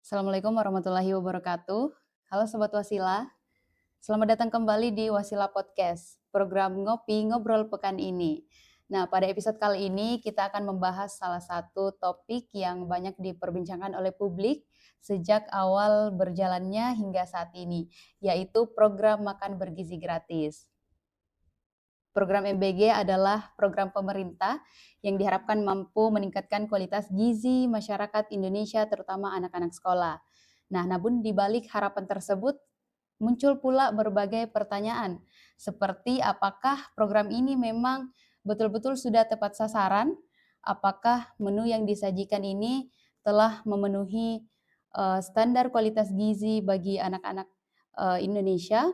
Assalamualaikum warahmatullahi wabarakatuh. Halo Sobat Wasila, selamat datang kembali di Wasila Podcast, program Ngopi Ngobrol Pekan ini. Nah, pada episode kali ini kita akan membahas salah satu topik yang banyak diperbincangkan oleh publik sejak awal berjalannya hingga saat ini, yaitu program makan bergizi gratis. Program MBG adalah program pemerintah yang diharapkan mampu meningkatkan kualitas gizi masyarakat Indonesia, terutama anak-anak sekolah. Nah, namun di balik harapan tersebut, muncul pula berbagai pertanyaan, seperti apakah program ini memang betul-betul sudah tepat sasaran? Apakah menu yang disajikan ini telah memenuhi standar kualitas gizi bagi anak-anak Indonesia?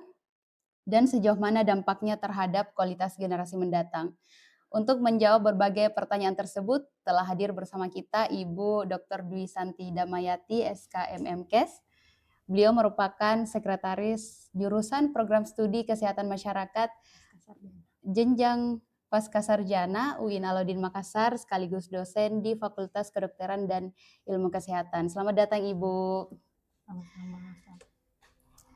Dan sejauh mana dampaknya terhadap kualitas generasi mendatang. Untuk menjawab berbagai pertanyaan tersebut, telah hadir bersama kita Ibu Dr. Dwi Santi Damayati, SKMMKes. Beliau merupakan Sekretaris Jurusan Program Studi Kesehatan Masyarakat Jenjang Pascasarjana UIN Alauddin Makassar, sekaligus dosen di Fakultas Kedokteran dan Ilmu Kesehatan. Selamat datang Ibu.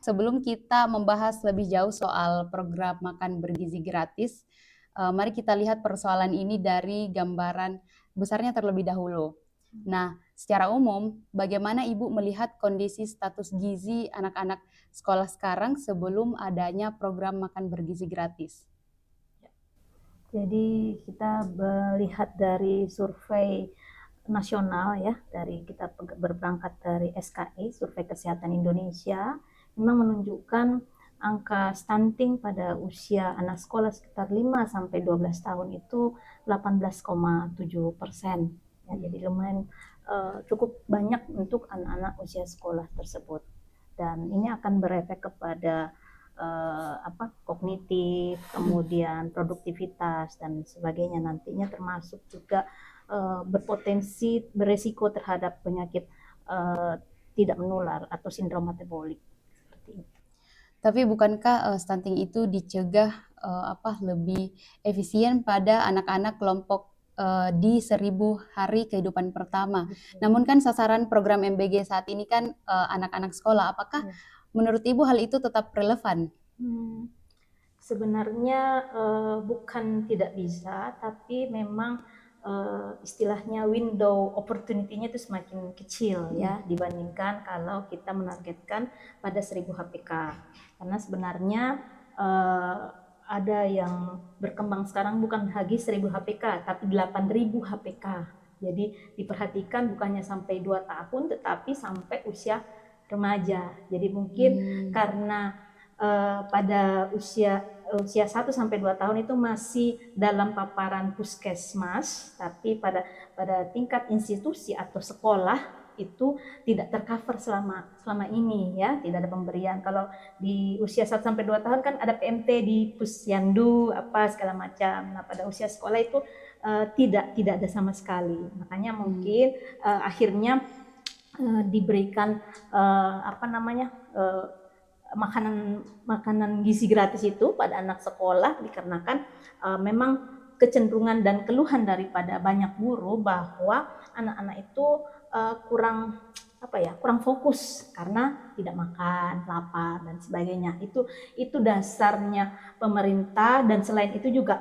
Sebelum kita membahas lebih jauh soal program makan bergizi gratis, mari kita lihat persoalan ini dari gambaran besarnya terlebih dahulu. Nah, secara umum, bagaimana Ibu melihat kondisi status gizi anak-anak sekolah sekarang sebelum adanya program makan bergizi gratis? Jadi kita melihat dari survei nasional ya, dari kita berberangkat dari SKI, Survei Kesehatan Indonesia, memang menunjukkan angka stunting pada usia anak sekolah sekitar 5-12 tahun itu 18,7%. Ya, jadi lumayan cukup banyak untuk anak-anak usia sekolah tersebut. Dan ini akan berefek kepada kognitif, kemudian produktivitas dan sebagainya nantinya, termasuk juga berpotensi beresiko terhadap penyakit tidak menular atau sindrom metabolik seperti itu. Tapi bukankah stunting itu dicegah lebih efisien pada anak-anak kelompok di 1000 hari kehidupan pertama? Namun kan sasaran program MBG saat ini kan anak-anak sekolah. Apakah menurut Ibu hal itu tetap relevan? Sebenarnya bukan tidak bisa, tapi memang istilahnya window opportunity-nya itu semakin kecil ya dibandingkan kalau kita menargetkan pada 1000 HPK. Karena sebenarnya ada yang berkembang sekarang bukan lagi 1000 HPK tapi 8000 HPK. Jadi diperhatikan bukannya sampai 2 tahun tetapi sampai usia remaja. Jadi mungkin karena pada usia 1-2 tahun itu masih dalam paparan puskesmas, tapi pada tingkat institusi atau sekolah itu tidak tercover selama ini ya, tidak ada pemberian. Kalau di usia 1-2 tahun kan ada PMT di Pusyandu apa segala macam. Nah, pada usia sekolah itu tidak ada sama sekali. Makanya mungkin akhirnya diberikan makanan gizi gratis itu pada anak sekolah dikarenakan memang kecenderungan dan keluhan daripada banyak guru bahwa anak-anak itu kurang fokus karena tidak makan, lapar dan sebagainya. Itu dasarnya pemerintah, dan selain itu juga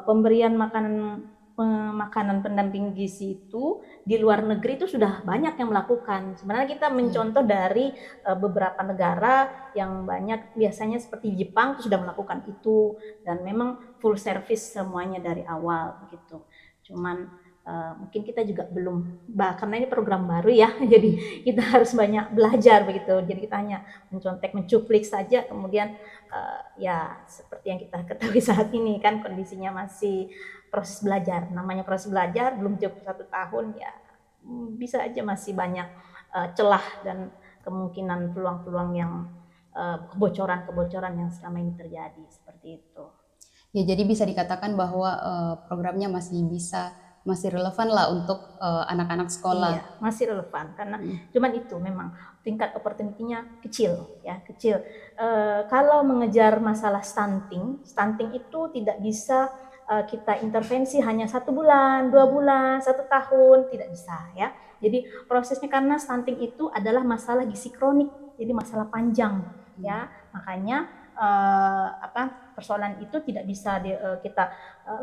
pemberian makanan pendamping gizi itu di luar negeri itu sudah banyak yang melakukan. Sebenarnya kita mencontoh dari beberapa negara yang banyak, biasanya seperti Jepang itu sudah melakukan itu, dan memang full service semuanya dari awal begitu. Cuman mungkin kita juga belum, karena ini program baru ya, jadi kita harus banyak belajar begitu. Jadi kita hanya mencuplik saja, kemudian ya seperti yang kita ketahui saat ini kan kondisinya masih proses belajar. Namanya proses belajar, belum cukup 1 tahun ya, bisa aja masih banyak celah dan kemungkinan peluang-peluang yang kebocoran yang selama ini terjadi seperti itu. Ya, jadi bisa dikatakan bahwa programnya masih relevan lah untuk anak-anak sekolah. Iya, masih relevan karena cuman itu memang tingkat opportunity-nya kecil. Kalau mengejar masalah stunting itu tidak bisa kita intervensi hanya 1 bulan, 2 bulan, 1 tahun, tidak bisa ya. Jadi prosesnya karena stunting itu adalah masalah gizi kronik, jadi masalah panjang ya. Makanya persoalan itu tidak bisa kita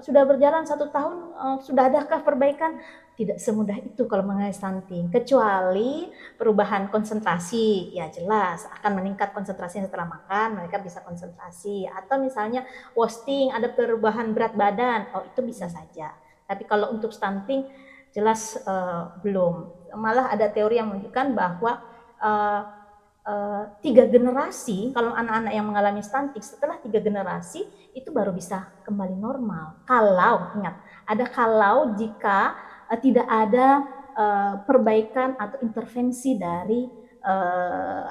sudah berjalan 1 tahun sudah adakah perbaikan? Tidak semudah itu kalau mengenai stunting, kecuali perubahan konsentrasi, ya jelas akan meningkat konsentrasinya setelah makan, mereka bisa konsentrasi. Atau misalnya wasting, ada perubahan berat badan, oh itu bisa saja. Tapi kalau untuk stunting jelas belum. Malah ada teori yang menunjukkan bahwa 3 generasi, kalau anak-anak yang mengalami stunting setelah 3 generasi itu baru bisa kembali normal. Kalau, ingat, ada kalau jika tidak ada perbaikan atau intervensi dari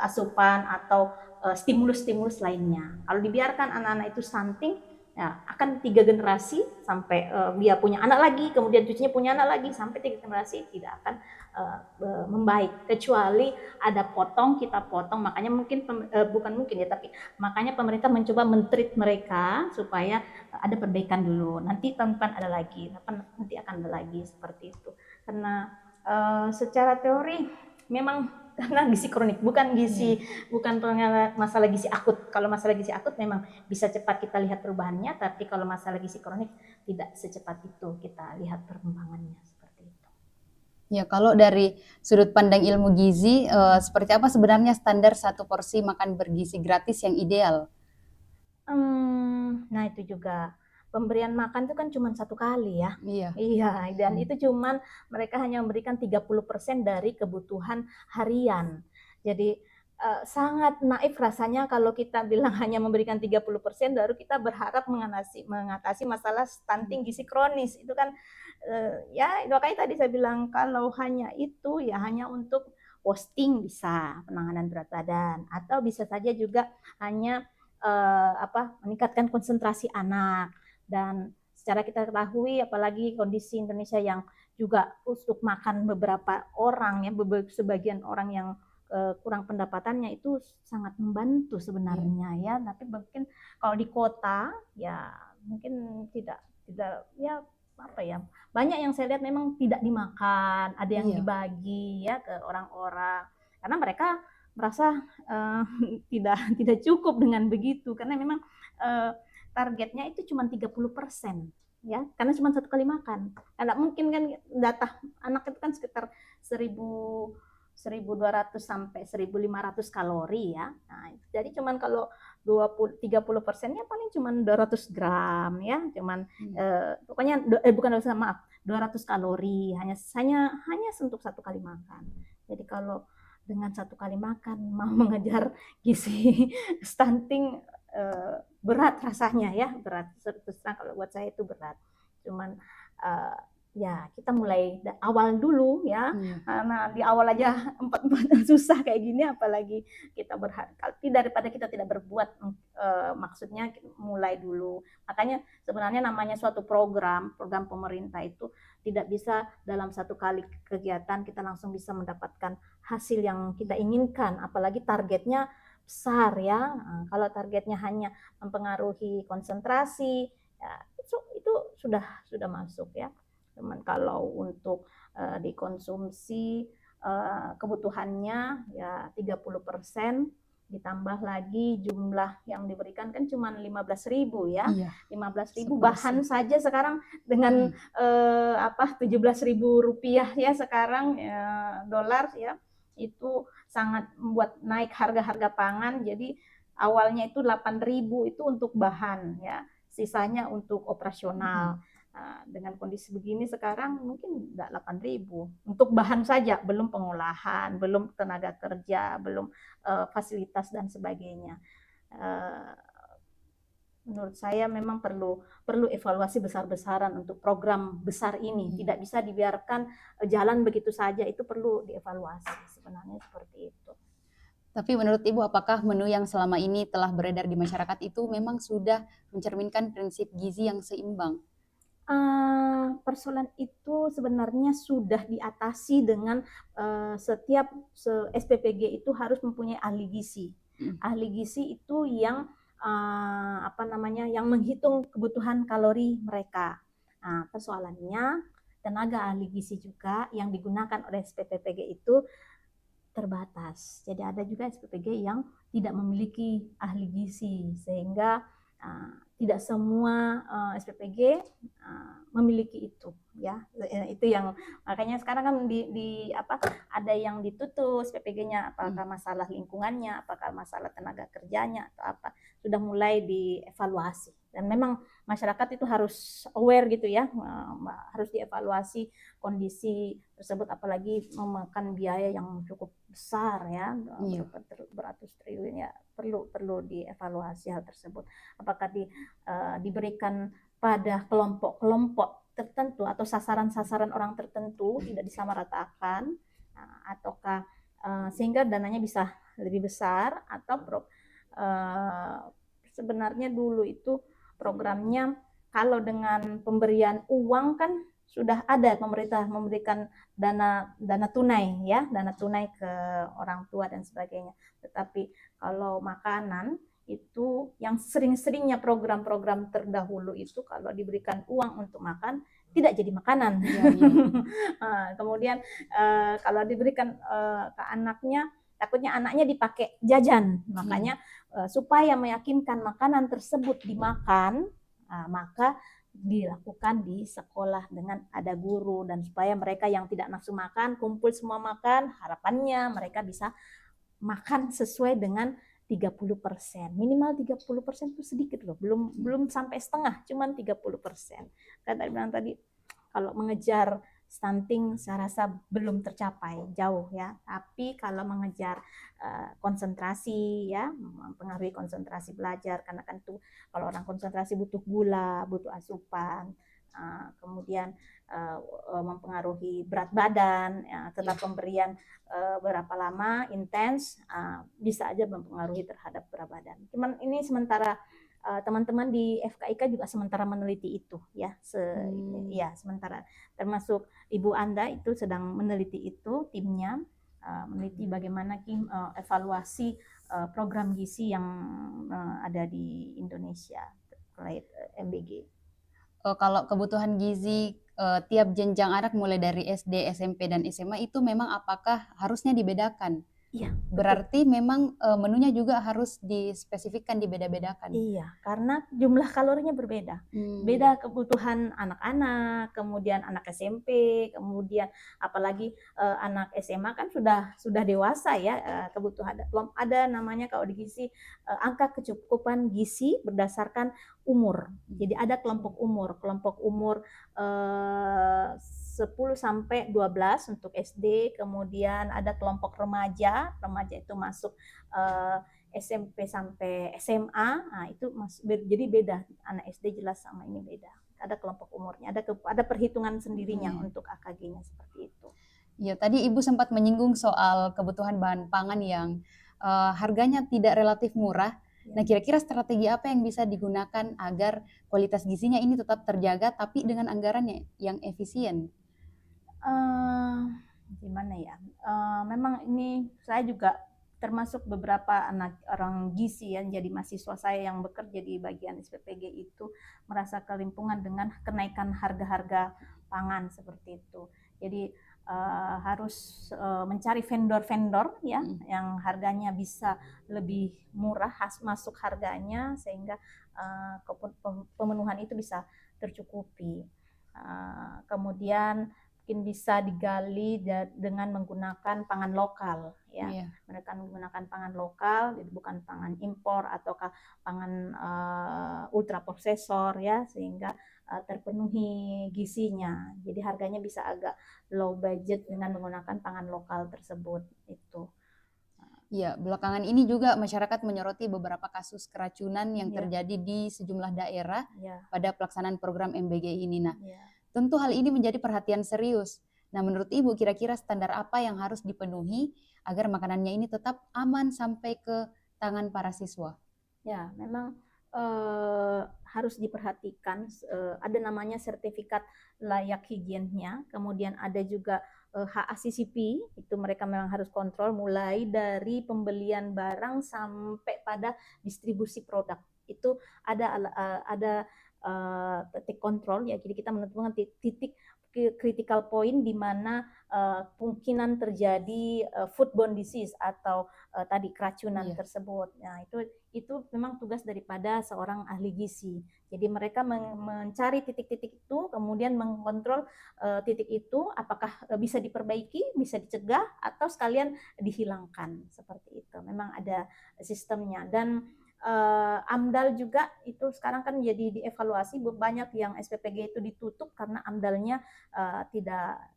asupan atau stimulus-stimulus lainnya. Kalau dibiarkan anak-anak itu stunting, ya, akan 3 generasi sampai dia punya anak lagi, kemudian cucunya punya anak lagi, sampai 3 generasi tidak akan membaik, kecuali ada kita potong. Makanya mungkin bukan mungkin ya, tapi makanya pemerintah mencoba men-treat mereka supaya ada perbaikan dulu. Nanti tahun depan ada lagi, nanti akan ada lagi seperti itu. Karena secara teori memang karena gizi kronik, bukan masalah gizi akut. Kalau masalah gizi akut memang bisa cepat kita lihat perubahannya, tapi kalau masalah gizi kronik tidak secepat itu kita lihat perkembangannya seperti itu. Ya, kalau dari sudut pandang ilmu gizi, seperti apa sebenarnya standar satu porsi makan bergizi gratis yang ideal? Nah itu juga pemberian makan itu kan cuma 1 kali ya. Iya. Iya, dan itu cuman mereka hanya memberikan 30% dari kebutuhan harian. Jadi sangat naif rasanya kalau kita bilang hanya memberikan 30% baru kita berharap mengatasi masalah stunting gizi kronis. Itu kan ya makanya tadi saya bilang kalau hanya itu ya hanya untuk posting bisa penanganan berat badan, atau bisa saja juga hanya meningkatkan konsentrasi anak. Dan secara kita ketahui apalagi kondisi Indonesia yang juga untuk makan beberapa orang ya, sebagian orang yang kurang pendapatannya itu sangat membantu sebenarnya ya. Tapi mungkin kalau di kota ya mungkin tidak ya banyak yang saya lihat memang tidak dimakan, ada yang dibagi ya ke orang-orang karena mereka merasa tidak cukup dengan begitu, karena memang targetnya itu cuma 30% ya, karena cuma 1 kali makan. Karena mungkin kan data anak itu kan sekitar 1.200 sampai 1.500 kalori ya. Nah, jadi cuman kalau 30%-nya paling cuman 200 gram ya, cuman pokoknya bukan 200, maaf, 200 kalori hanya untuk 1 kali makan. Jadi kalau dengan 1 kali makan mau mengejar gizi stunting berat rasanya ya, berat. Terus terang kalau buat saya itu berat. Cuman ya kita mulai awal dulu ya. Karena di awal aja 4 susah kayak gini, apalagi kita berharap daripada kita tidak berbuat, maksudnya mulai dulu. Makanya sebenarnya namanya suatu program pemerintah itu tidak bisa dalam 1 kali kegiatan kita langsung bisa mendapatkan hasil yang kita inginkan, apalagi targetnya besar ya. Kalau targetnya hanya mempengaruhi konsentrasi, ya itu sudah masuk ya. Cuman kalau untuk dikonsumsi kebutuhannya ya 30%, ditambah lagi jumlah yang diberikan kan cuma 15.000 ya. 15.000 bahan saja sekarang dengan 17.000 rupiah ya sekarang dolar ya, itu sangat membuat naik harga-harga pangan. Jadi awalnya itu 8.000 itu untuk bahan ya, sisanya untuk operasional. Dengan kondisi begini sekarang mungkin enggak 8.000 untuk bahan saja, belum pengolahan, belum tenaga kerja, belum fasilitas dan sebagainya. Menurut saya memang perlu evaluasi besar-besaran untuk program besar ini. Tidak bisa dibiarkan jalan begitu saja, itu perlu dievaluasi sebenarnya seperti itu. Tapi menurut Ibu, apakah menu yang selama ini telah beredar di masyarakat itu memang sudah mencerminkan prinsip gizi yang seimbang? Persoalan itu sebenarnya sudah diatasi dengan setiap SPPG itu harus mempunyai ahli gizi. Ahli gizi itu yang yang menghitung kebutuhan kalori mereka. Persoalannya tenaga ahli gizi juga yang digunakan oleh SPPPG itu terbatas. Jadi ada juga SPPG yang tidak memiliki ahli gizi sehingga tidak semua SPPG memiliki itu ya. Itu yang makanya sekarang kan di apa ada yang ditutup SPPG-nya, apakah masalah lingkungannya, apakah masalah tenaga kerjanya atau apa, sudah mulai dievaluasi. Dan memang masyarakat itu harus aware gitu ya, harus dievaluasi kondisi tersebut, apalagi memakan biaya yang cukup besar ya, beratus triliun ya, perlu dievaluasi hal tersebut. Apakah diberikan pada kelompok-kelompok tertentu atau sasaran-sasaran orang tertentu tidak disamaratakan, ataukah sehingga dananya bisa lebih besar, atau sebenarnya dulu itu programnya kalau dengan pemberian uang kan sudah ada, pemerintah memberikan dana tunai ya, dana tunai ke orang tua dan sebagainya. Tetapi kalau makanan itu yang sering-seringnya program-program terdahulu itu kalau diberikan uang untuk makan tidak jadi makanan. Kemudian kalau diberikan ke anaknya, takutnya anaknya dipakai jajan. Makanya supaya meyakinkan makanan tersebut dimakan, maka dilakukan di sekolah dengan ada guru, dan supaya mereka yang tidak nafsu makan kumpul semua makan, harapannya mereka bisa makan sesuai dengan 30%. Minimal 30% itu sedikit loh, belum sampai setengah, cuman 30%. Kan bilang tadi kalau mengejar stunting saya rasa belum tercapai, jauh ya. Tapi kalau mengejar konsentrasi ya, mempengaruhi konsentrasi belajar, karena kan tuh kalau orang konsentrasi butuh gula, butuh asupan, kemudian mempengaruhi berat badan, ya, tetap pemberian berapa lama intens bisa aja mempengaruhi terhadap berat badan. Cuman ini sementara teman-teman di FKIK juga sementara meneliti itu ya, ya sementara, termasuk Ibu Anda itu sedang meneliti itu, timnya meneliti bagaimana evaluasi program gizi yang ada di Indonesia terkait MBG. Kalau kebutuhan gizi tiap jenjang anak mulai dari SD, SMP, dan SMA itu memang apakah harusnya dibedakan? Iya, berarti memang menunya juga harus dispesifikkan, dibeda-bedakan. Iya, karena jumlah kalorinya berbeda. Beda kebutuhan anak-anak, kemudian anak SMP, kemudian apalagi anak SMA kan sudah dewasa ya, kebutuhan ada namanya kalau di gizi angka kecukupan gizi berdasarkan umur. Jadi ada kelompok umur 10 sampai 12 untuk SD, kemudian ada kelompok remaja itu masuk SMP sampai SMA, nah itu jadi beda, anak SD jelas sama ini beda. Ada kelompok umurnya, ada perhitungan sendirinya untuk AKG-nya seperti itu. Ya, tadi Ibu sempat menyinggung soal kebutuhan bahan pangan yang harganya tidak relatif murah. Nah, kira-kira strategi apa yang bisa digunakan agar kualitas gizinya ini tetap terjaga tapi dengan anggarannya yang efisien? Gimana ya? Memang ini saya juga termasuk beberapa anak orang gizi ya, jadi mahasiswa saya yang bekerja di bagian SPPG itu merasa kelimpungan dengan kenaikan harga-harga pangan seperti itu. Jadi harus mencari vendor-vendor ya yang harganya bisa lebih murah, masuk harganya sehingga pemenuhan itu bisa tercukupi. Kemudian mungkin bisa digali dengan menggunakan pangan lokal ya. Mereka menggunakan pangan lokal, jadi bukan pangan impor ataukah pangan ultra prosesor ya, sehingga terpenuhi gizinya. Jadi harganya bisa agak low budget dengan menggunakan pangan lokal tersebut itu. Ya, belakangan ini juga masyarakat menyoroti beberapa kasus keracunan yang terjadi di sejumlah daerah pada pelaksanaan program MBG ini. Nah, tentu hal ini menjadi perhatian serius. Nah, menurut Ibu kira-kira standar apa yang harus dipenuhi agar makanannya ini tetap aman sampai ke tangan para siswa? Ya, memang harus diperhatikan, ada namanya sertifikat layak higiennya, kemudian ada juga HACCP, itu mereka memang harus kontrol mulai dari pembelian barang sampai pada distribusi produk. Itu ada titik kontrol ya, jadi kita menentukan titik critical point di mana kemungkinan terjadi foodborne disease atau tadi keracunan Iya. tersebut. Nah, itu memang tugas daripada seorang ahli gizi. Jadi mereka mencari titik-titik itu, kemudian mengontrol titik itu apakah bisa diperbaiki, bisa dicegah, atau sekalian dihilangkan seperti itu. Memang ada sistemnya. Dan AMDAL juga itu sekarang kan jadi dievaluasi, banyak yang SPPG itu ditutup karena AMDALnya tidak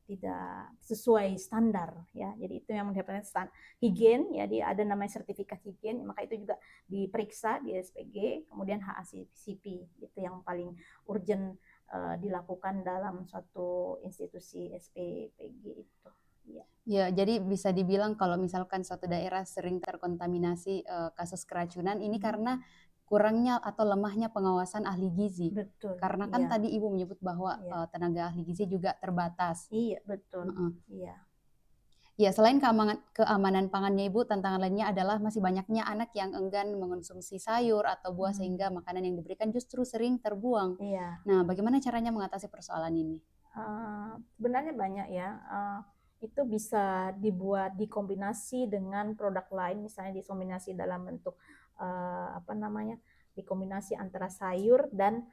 sesuai standar ya. Jadi itu yang mendapatkan higien ya, dia ada namanya sertifikat higien, maka itu juga diperiksa di SPG, kemudian HACCP itu yang paling urgent dilakukan dalam suatu institusi SPPG itu. Ya. Ya, jadi bisa dibilang kalau misalkan suatu daerah sering terkontaminasi kasus keracunan ini karena kurangnya atau lemahnya pengawasan ahli gizi. Betul, Karena kan iya, tadi Ibu menyebut bahwa iya, tenaga ahli gizi juga terbatas. iya betul, Heeh. iya. Ya, selain keamanan pangannya Ibu, tantangan lainnya adalah masih banyaknya anak yang enggan mengonsumsi sayur atau buah sehingga makanan yang diberikan justru sering terbuang. Iya. Nah, bagaimana caranya mengatasi persoalan ini? Sebenarnya banyak ya. Itu bisa dibuat dikombinasi dengan produk lain, misalnya dikombinasi dalam bentuk apa namanya, dikombinasi antara sayur dan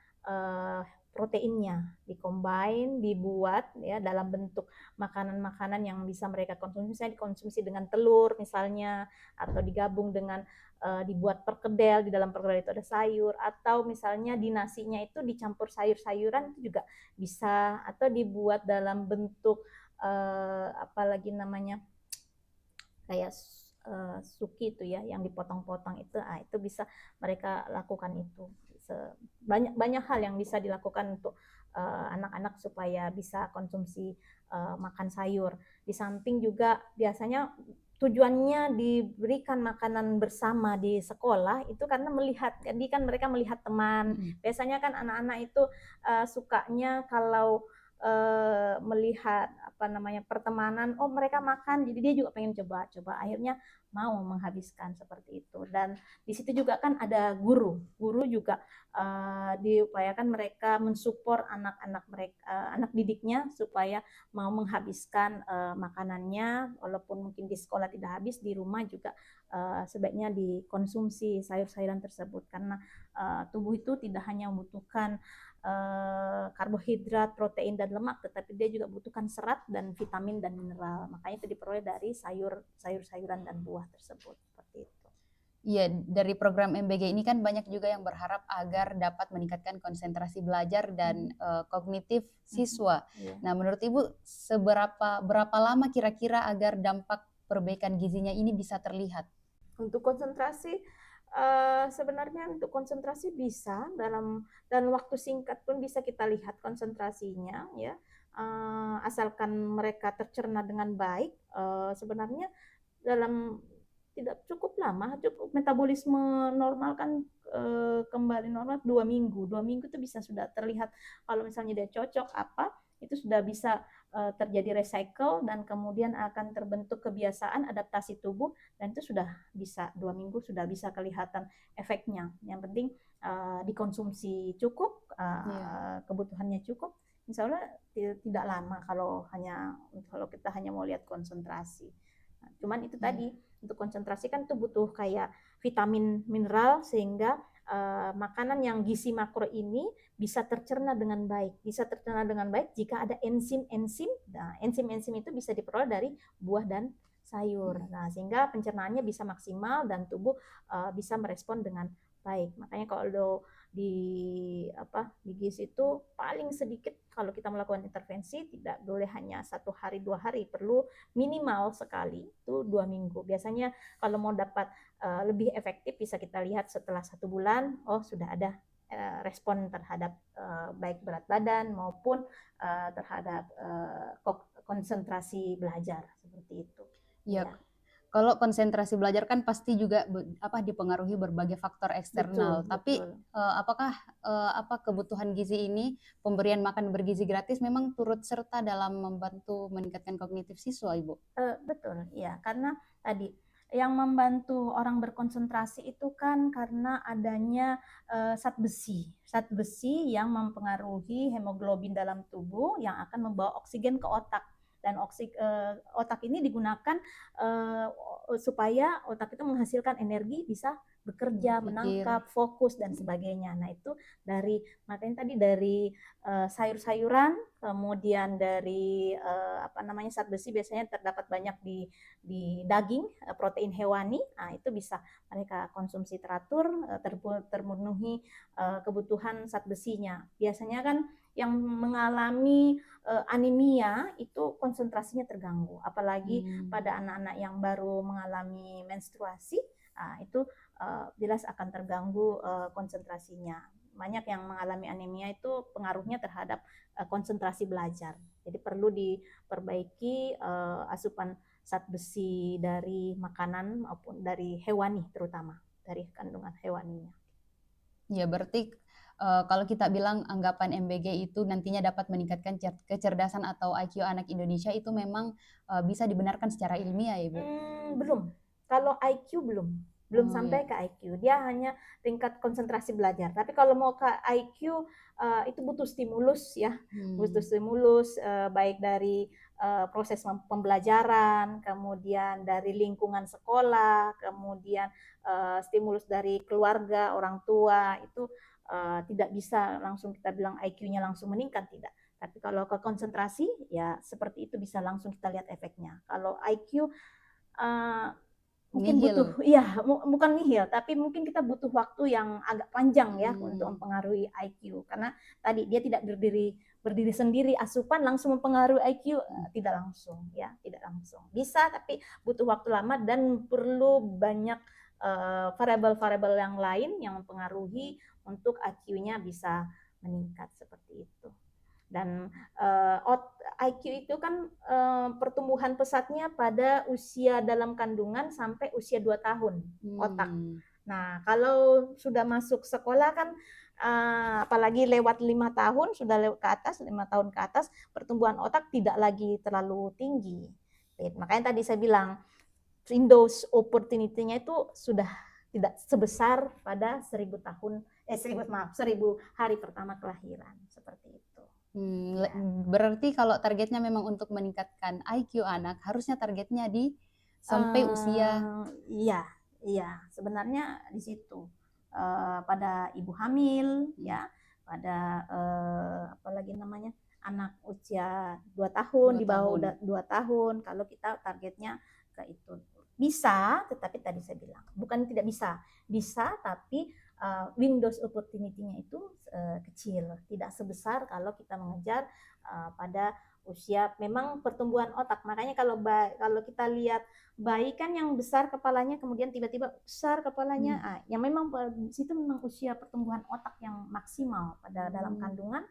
proteinnya, dikombin, dibuat ya dalam bentuk makanan-makanan yang bisa mereka konsumsi, misalnya dikonsumsi dengan telur misalnya, atau digabung dengan dibuat perkedel, di dalam perkedel itu ada sayur, atau misalnya di nasinya itu dicampur sayur-sayuran, itu juga bisa, atau dibuat dalam bentuk apalagi namanya, kayak suki itu ya, yang dipotong-potong itu bisa mereka lakukan itu. Banyak hal yang bisa dilakukan untuk anak-anak supaya bisa konsumsi makan sayur. Di samping juga biasanya tujuannya diberikan makanan bersama di sekolah itu karena melihat, jadi kan mereka melihat teman. Biasanya kan anak-anak itu sukanya kalau melihat apa namanya pertemanan, oh mereka makan, jadi dia juga pengen coba-coba, akhirnya mau menghabiskan seperti itu. Dan di situ juga kan ada guru juga diupayakan mereka mensupport anak-anak mereka, anak didiknya supaya mau menghabiskan makanannya, walaupun mungkin di sekolah tidak habis, di rumah juga sebaiknya dikonsumsi sayur-sayuran tersebut, karena tubuh itu tidak hanya membutuhkan karbohidrat, protein, dan lemak, tetapi dia juga butuhkan serat dan vitamin dan mineral. Makanya itu diperoleh dari sayur-sayuran dan buah tersebut. Seperti itu. Iya, dari program MBG ini kan banyak juga yang berharap agar dapat meningkatkan konsentrasi belajar dan kognitif siswa. Iya. Nah, menurut Ibu berapa lama kira-kira agar dampak perbaikan gizinya ini bisa terlihat? Untuk konsentrasi, sebenarnya untuk konsentrasi bisa dalam waktu singkat pun bisa kita lihat konsentrasinya ya. Asalkan mereka tercerna dengan baik, sebenarnya dalam tidak cukup lama, cukup metabolisme normal kan kembali normal 2 minggu. 2 minggu itu bisa sudah terlihat kalau misalnya dia cocok apa, itu sudah bisa terjadi recycle dan kemudian akan terbentuk kebiasaan adaptasi tubuh, dan itu sudah bisa 2 minggu sudah bisa kelihatan efeknya. Yang penting dikonsumsi cukup, kebutuhannya cukup, insya Allah tidak lama kalau kita hanya mau lihat konsentrasi. Nah, cuman itu tadi untuk konsentrasi kan itu butuh kayak vitamin mineral, sehingga makanan yang gizi makro ini bisa tercerna dengan baik. Bisa tercerna dengan baik jika ada enzim-enzim. Nah, enzim-enzim itu bisa diperoleh dari buah dan sayur. Nah, sehingga pencernaannya bisa maksimal dan tubuh bisa merespon dengan baik. Makanya kalau di gizi itu paling sedikit kalau kita melakukan intervensi tidak boleh hanya 1 hari 2 hari, perlu minimal sekali itu 2 minggu. Biasanya kalau mau dapat lebih efektif bisa kita lihat setelah 1 bulan, oh sudah ada respon terhadap baik berat badan maupun terhadap konsentrasi belajar seperti itu. Ya, Ya. kalau konsentrasi belajar kan pasti juga dipengaruhi berbagai faktor eksternal. Betul, Tapi betul. apakah kebutuhan gizi ini, pemberian makan bergizi gratis memang turut serta dalam membantu meningkatkan kognitif siswa, Ibu? Betul, ya, karena tadi Yang membantu orang berkonsentrasi itu kan karena adanya zat besi yang mempengaruhi hemoglobin dalam tubuh yang akan membawa oksigen ke otak. Dan otak ini digunakan supaya otak itu menghasilkan energi, bisa bekerja, Berpikir. menangkap, fokus dan sebagainya. Nah itu makanya tadi dari sayur-sayuran, kemudian dari zat besi biasanya terdapat banyak di daging, protein hewani. Nah itu bisa mereka konsumsi teratur, termenuhi kebutuhan zat besinya. Biasanya kan yang mengalami anemia itu konsentrasinya terganggu, apalagi pada anak-anak yang baru mengalami menstruasi. Nah, itu jelas akan terganggu konsentrasinya. Banyak yang mengalami anemia itu pengaruhnya terhadap konsentrasi belajar. Jadi perlu diperbaiki asupan zat besi dari makanan maupun dari hewani, terutama dari kandungan hewaninya. Ya, berarti kalau kita bilang anggapan MBG itu nantinya dapat meningkatkan kecerdasan atau IQ anak Indonesia itu memang bisa dibenarkan secara ilmiah ya, Bu? Belum. Kalau IQ belum Oh ya. sampai ke IQ. Dia hanya tingkat konsentrasi belajar. Tapi kalau mau ke IQ itu butuh stimulus ya, butuh stimulus baik dari proses pembelajaran, kemudian dari lingkungan sekolah, kemudian stimulus dari keluarga, orang tua. Itu tidak bisa langsung kita bilang IQ-nya langsung meningkat, tidak. Tapi kalau ke konsentrasi ya seperti itu bisa langsung kita lihat efeknya. Kalau IQ mungkin Nihil. butuh, iya, bukan nihil, tapi mungkin kita butuh waktu yang agak panjang ya untuk mempengaruhi IQ, karena tadi dia tidak berdiri sendiri, asupan langsung mempengaruhi IQ, tidak langsung ya, tidak langsung. Bisa tapi butuh waktu lama dan perlu banyak variabel-variabel yang lain yang mempengaruhi untuk IQ-nya bisa meningkat seperti itu. Dan IQ itu kan pertumbuhan pesatnya pada usia dalam kandungan sampai usia 2 tahun otak. Nah, kalau sudah masuk sekolah kan apalagi lewat 5 tahun, sudah lewat ke atas, 5 tahun ke atas, pertumbuhan otak tidak lagi terlalu tinggi. Makanya tadi saya bilang Windows opportunity-nya itu sudah tidak sebesar pada 1000 hari pertama kelahiran, seperti itu. Ya. Berarti kalau targetnya memang untuk meningkatkan IQ anak, harusnya targetnya di sampai usia. Iya, sebenarnya di situ pada ibu hamil, ya, pada apalagi namanya anak usia 2 tahun, 2 di bawah tahun. udah 2 tahun, kalau kita targetnya ke itu. Bisa, tetapi tadi saya bilang, bukan tidak bisa. Bisa, tapi Windows opportunity-nya itu kecil, tidak sebesar kalau kita mengejar pada usia memang pertumbuhan otak. Makanya kalau kita lihat bayi kan yang besar kepalanya kemudian tiba-tiba besar kepalanya, yang memang di situ memang usia pertumbuhan otak yang maksimal pada dalam kandungan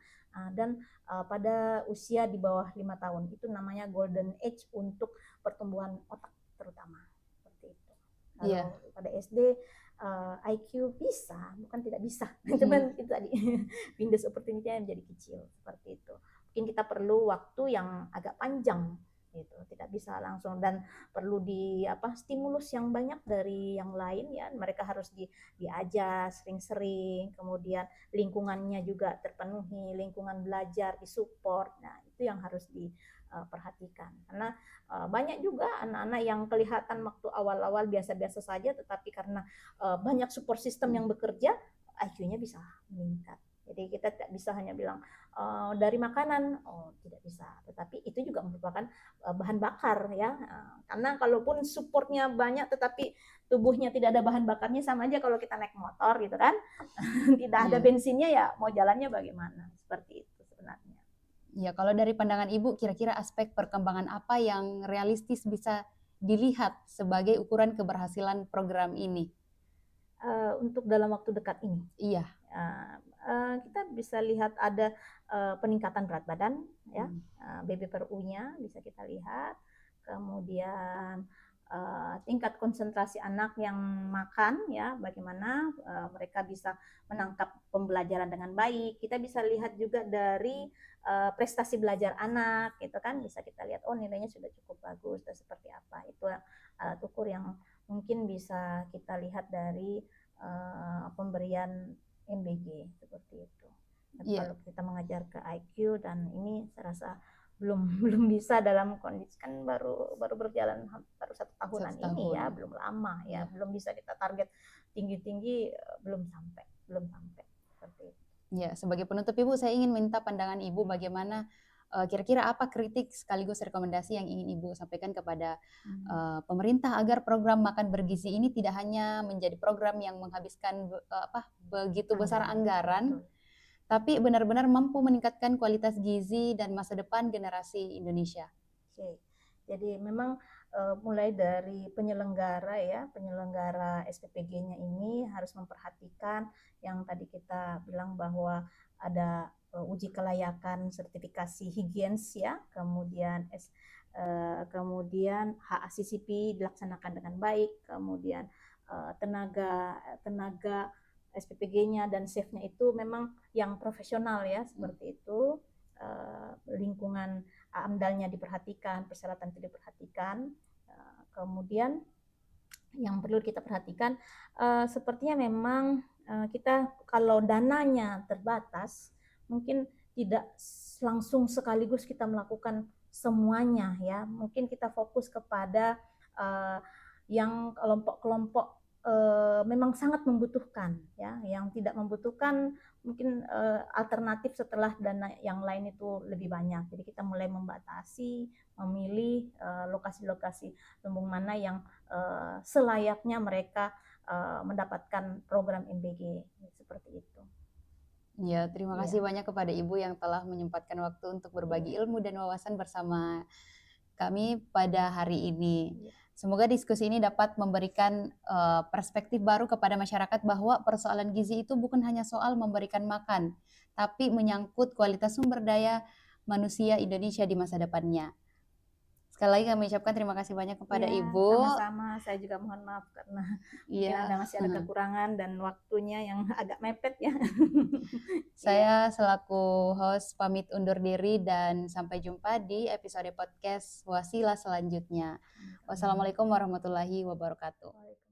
dan pada usia di bawah 5 tahun. Itu namanya golden age untuk pertumbuhan otak terutama. Seperti itu. Kalau pada SD IQ bisa, bukan tidak bisa. Cuman itu tadi Windows opportunity-nya menjadi kecil seperti itu. Mungkin kita perlu waktu yang agak panjang gitu, tidak bisa langsung, dan perlu stimulus yang banyak dari yang lain ya. Mereka harus diajar sering-sering, kemudian lingkungannya juga terpenuhi, lingkungan belajar disupport. Nah, itu yang harus diperhatikan, karena banyak juga anak-anak yang kelihatan waktu awal-awal biasa-biasa saja, tetapi karena banyak support system yang bekerja, IQ-nya bisa meningkat. Jadi kita tidak bisa hanya bilang dari makanan, tidak bisa. Tetapi itu juga merupakan bahan bakar ya. Karena kalaupun supportnya banyak, tetapi tubuhnya tidak ada bahan bakarnya, sama aja kalau kita naik motor gitu kan, tidak ada bensinnya, ya mau jalannya bagaimana? Seperti itu sebenarnya. Ya, kalau dari pandangan Ibu, kira-kira aspek perkembangan apa yang realistis bisa dilihat sebagai ukuran keberhasilan program ini? Untuk dalam waktu dekat ini. Iya. Kita bisa lihat ada peningkatan berat badan, ya, BB/U-nya bisa kita lihat, kemudian tingkat konsentrasi anak yang makan, ya, bagaimana mereka bisa menangkap pembelajaran dengan baik. Kita bisa lihat juga dari prestasi belajar anak, gitu kan, bisa kita lihat, oh nilainya sudah cukup bagus, dan seperti apa. Itu alat ukur yang mungkin bisa kita lihat dari pemberian MBG seperti itu. Dan Iya, kalau kita mengajar ke IQ dan ini saya rasa belum belum bisa dalam kondisi kan baru berjalan baru 1 tahunan 1 ini tahun. ya, belum lama ya, Iya. belum bisa kita target tinggi-tinggi, belum sampai seperti itu. Ya, sebagai penutup Ibu, saya ingin minta pandangan Ibu bagaimana kira-kira apa kritik sekaligus rekomendasi yang ingin Ibu sampaikan kepada Hmm. pemerintah agar program makan bergizi ini tidak hanya menjadi program yang menghabiskan begitu besar anggaran, Betul. tapi benar-benar mampu meningkatkan kualitas gizi dan masa depan generasi Indonesia. Oke. Jadi memang mulai dari penyelenggara SPPG-nya ini harus memperhatikan yang tadi kita bilang bahwa ada uji kelayakan sertifikasi higienis ya, kemudian HACCP dilaksanakan dengan baik, kemudian tenaga tenaga SPPG-nya dan chef-nya itu memang yang profesional ya, seperti itu. Lingkungan AMDAL-nya diperhatikan, persyaratan itu diperhatikan. Kemudian yang perlu kita perhatikan, sepertinya memang kita kalau dananya terbatas, mungkin tidak langsung sekaligus kita melakukan semuanya ya. Mungkin kita fokus kepada yang kelompok-kelompok memang sangat membutuhkan ya, yang tidak membutuhkan mungkin alternatif setelah dana yang lain itu lebih banyak. Jadi kita mulai membatasi, memilih lokasi-lokasi lumbung mana yang selayaknya mereka mendapatkan program MBG seperti itu. Ya, terima kasih Iya. banyak kepada Ibu yang telah menyempatkan waktu untuk berbagi Iya. ilmu dan wawasan bersama kami pada hari ini. Iya. Semoga diskusi ini dapat memberikan perspektif baru kepada masyarakat bahwa persoalan gizi itu bukan hanya soal memberikan makan, tapi menyangkut kualitas sumber daya manusia Indonesia di masa depannya. Sekali lagi kami ucapkan terima kasih banyak kepada Iya, Ibu. sama-sama. Saya juga mohon maaf karena mungkin Iya, masih ada kekurangan dan waktunya yang agak mepet ya. Iya. saya selaku host pamit undur diri dan sampai jumpa di episode podcast Wasilah selanjutnya. Wassalamualaikum warahmatullahi wabarakatuh.